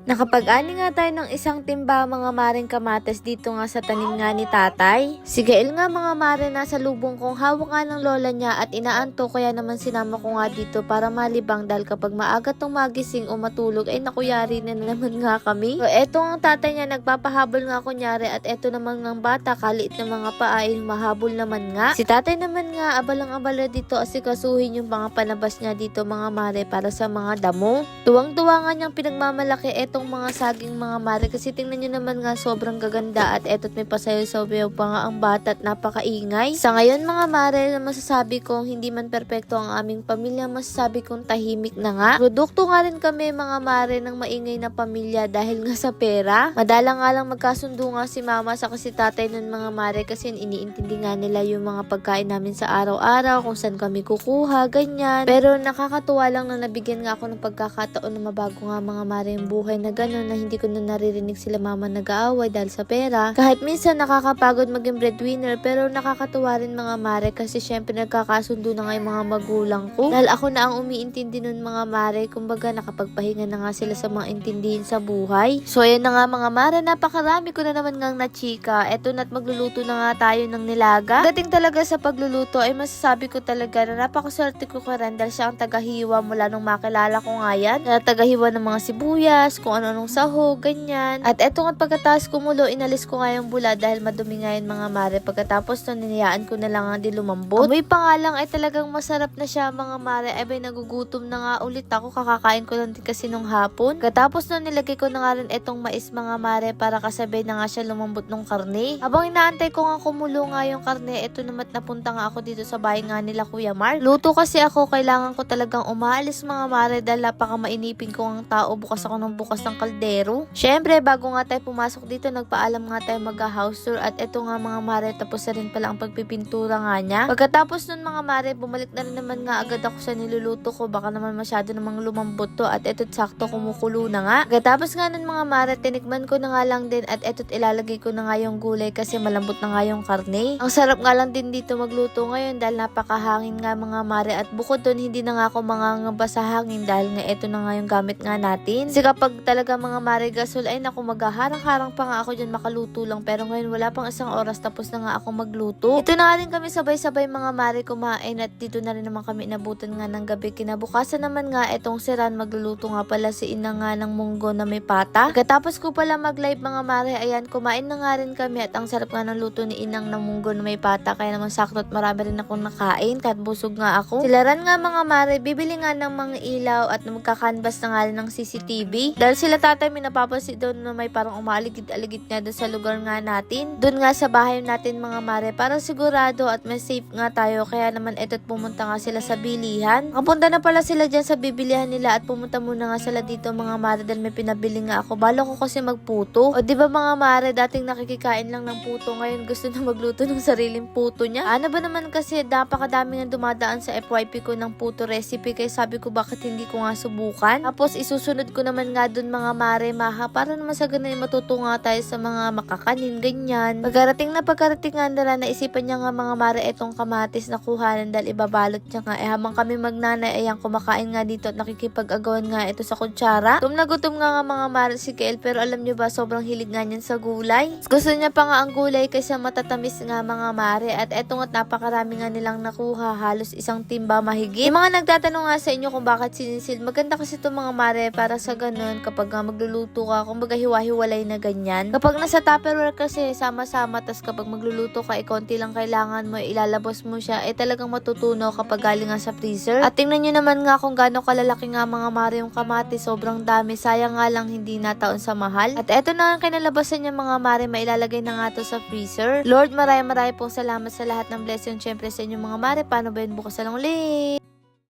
Nakapag-ani nga tayo ng isang timba mga maring kamates dito nga sa tanim nga ni tatay. Si Gael nga mga mare nasa lubong kong hawak nga ng lola niya at inaanto kaya naman sinama ko nga dito para malibang dahil kapag maaga tong magising o matulog ay nakuyari na naman nga kami. So eto ang tatay niya nagpapahabol nga kunyari at eto naman ng bata kaliit na mga paa ay mahabol naman nga. Si tatay naman nga abalang-abala dito asikasuhin yung mga panabas niya dito mga mare para sa mga damo. Tuwang-tuwa nga niyang pinagmamalaki itong mga saging mga mare kasi tingnan nyo naman nga sobrang gaganda at etot may pasayaw-sayaw pa nga ang bata at napakaingay. Sa ngayon mga mare masasabi kong hindi man perpekto ang aming pamilya, masasabi kong tahimik na nga. Produkto nga rin kami mga mare ng maingay na pamilya dahil nga sa pera. Madalang nga lang magkasundo nga si mama sa kasi tatay nun mga mare kasi iniintindi nga nila yung mga pagkain namin sa araw-araw kung saan kami kukuha, ganyan. Pero nakakatuwa lang na nabigyan nga ako ng pagkakataon na mabago nga mga mare yung buhay na gano'n na hindi ko na naririnig sila mama nag-aaway dahil sa pera. Kahit minsan nakakapagod maging breadwinner pero nakakatuwa rin mga mare kasi syempre nagkakasundo na nga yung mga magulang ko. Dahil ako na ang umiintindi nun mga mare, kumbaga nakapagpahinga na nga sila sa mga intindihin sa buhay. So ayan na nga mga mare, napakarami ko na naman ngang nachika. Eto na't magluluto na nga tayo ng nilaga. Dating talaga sa pagluluto ay masasabi ko talaga na napakaswerte ko ka rin dahil siya ang tagahiwa mula nung makilala ko nga yan. Na tagahiwa ng mga sibuyas, kung ano-anong sahog, ganyan. At eto nga pagkatapos kumulo, inalis ko nga yung bula dahil madumi nga yun mga mare. Pagkatapos nun, niniyaan ko na lang nga di lumambot. Amoy pa nga lang ay talagang masarap na siya mga mare. Ay bay nagugutom na nga ulit ako. Kakakain ko lang din kasi nung hapon. Pagkatapos nun, nilagay ko na nga rin etong mais mga mare para kasabay na nga siya lumambot nung karne. Habang inaantay ko nga kumulo nga yung karne, eto naman napunta nga ako dito sa bahay nga nila Kuya Mark. Luto kasi ako, kailangan ko talagang umaalis mga mare dahil napaka mainipin ko ang tao. Bukas ako ng bukas ng kaldero. Syempre, bago nga tayo pumasok dito, nagpaalam nga tayo mag-house tour at eto nga mga mare, tapos na rin pala ang pagpipintura nga niya. Pagkatapos nun mga mare, bumalik na rin naman nga agad ako sa niluluto ko. Baka naman masyado namang lumambot to at eto't sakto kumukulo na nga. Pagkatapos nga nun mga mare, tinikman ko na nga lang din at eto't ilalagay ko na nga yung gulay kasi malambot na nga yung karne. Ang sarap nga lang din dito magluto ngayon dahil napakahangin nga mga mare at bukod dun hindi na nga ako mangangamba sa hangin dahil nga eto na nga yung gamit nga natin. Kasi kapag talaga mga mare gasol ay naku maghaharang-harang pa nga ako dyan makaluto lang pero ngayon wala pang isang oras tapos na nga ako magluto. Ito na nga rin kami sabay-sabay mga mare kumain at dito na rin naman kami inabutan nga ng gabi. Kinabukasan naman nga etong si Ran magluluto nga pala si ina nga ng munggo na may pata. Pagkatapos ko pala mag-live mga mare, ayan kumain na nga rin kami at ang sarap nga ng luto ni inang ng munggo na may pata kaya naman sakto at marami rin akong nakain kahit busog nga ako. Sila Ran nga mga mare, bibili nga ng mga ilaw at magkakanvas na nga rin ng CCTV. Dahil sila tatay may napapansin doon na may parang umaaligid-aligid nga doon sa lugar nga natin. Doon nga sa bahay natin mga mare para sigurado at mas safe nga tayo kaya naman eto't pumunta nga sila sa bilihan. Kapunta na pala sila dyan sa bibilihan nila at pumunta muna nga sila dito mga mare dahil may pinabili nga ako. Balo ko kasi magputo. O diba mga mare dating nakikikain lang ng puto ngayon gusto na magluto ng sariling puto niya. Ano ba naman kasi napakadami nga dumadaan sa FYP ko ng puto recipe kaya sabi ko bakit hindi ko nga subukan. Tapos isusunod ko naman nga dun mga mare maha para naman sa ganun matuto nga tayo sa mga makakanin ganyan. Pagkarating nga nila naisipan niya nga mga mare etong kamatis na kuhanan dahil ibabalot niya nga habang kami magnanay ayan kumakain nga dito at nakikipag-agawan nga ito sa kutsara. Gutom nga mga mare si Kael pero alam niyo ba sobrang hilig nga niyan sa gulay. Gusto niya pa nga ang gulay kaysa matatamis nga mga mare at eto nga't napakarami nga nilang nakuha halos isang timba mahigit. Yung mga nagtatanong nga sa inyo kung bakit sinisil maganda kasi itong mga mare para sa ganun kapag nga magluluto ka kumbaga hiwa-hiwalay na ganyan. Kapag nasa Tupperware kasi sama-sama tas kapag magluluto ka konti lang kailangan mo ilalabas mo siya talagang matutunaw kapag galing nga sa freezer. At tingnan nyo naman nga kung gaano kalalaki nga mga mare yung kamatis sobrang dami sayang nga lang hindi nataon sa mahal. At eto na ang kinalabasan niya mga mare mailalagay na nga to sa freezer. Lord maraming pong salamat sa lahat ng blessing syempre sa inyo mga mare paano ba yun bukas na lang ulit.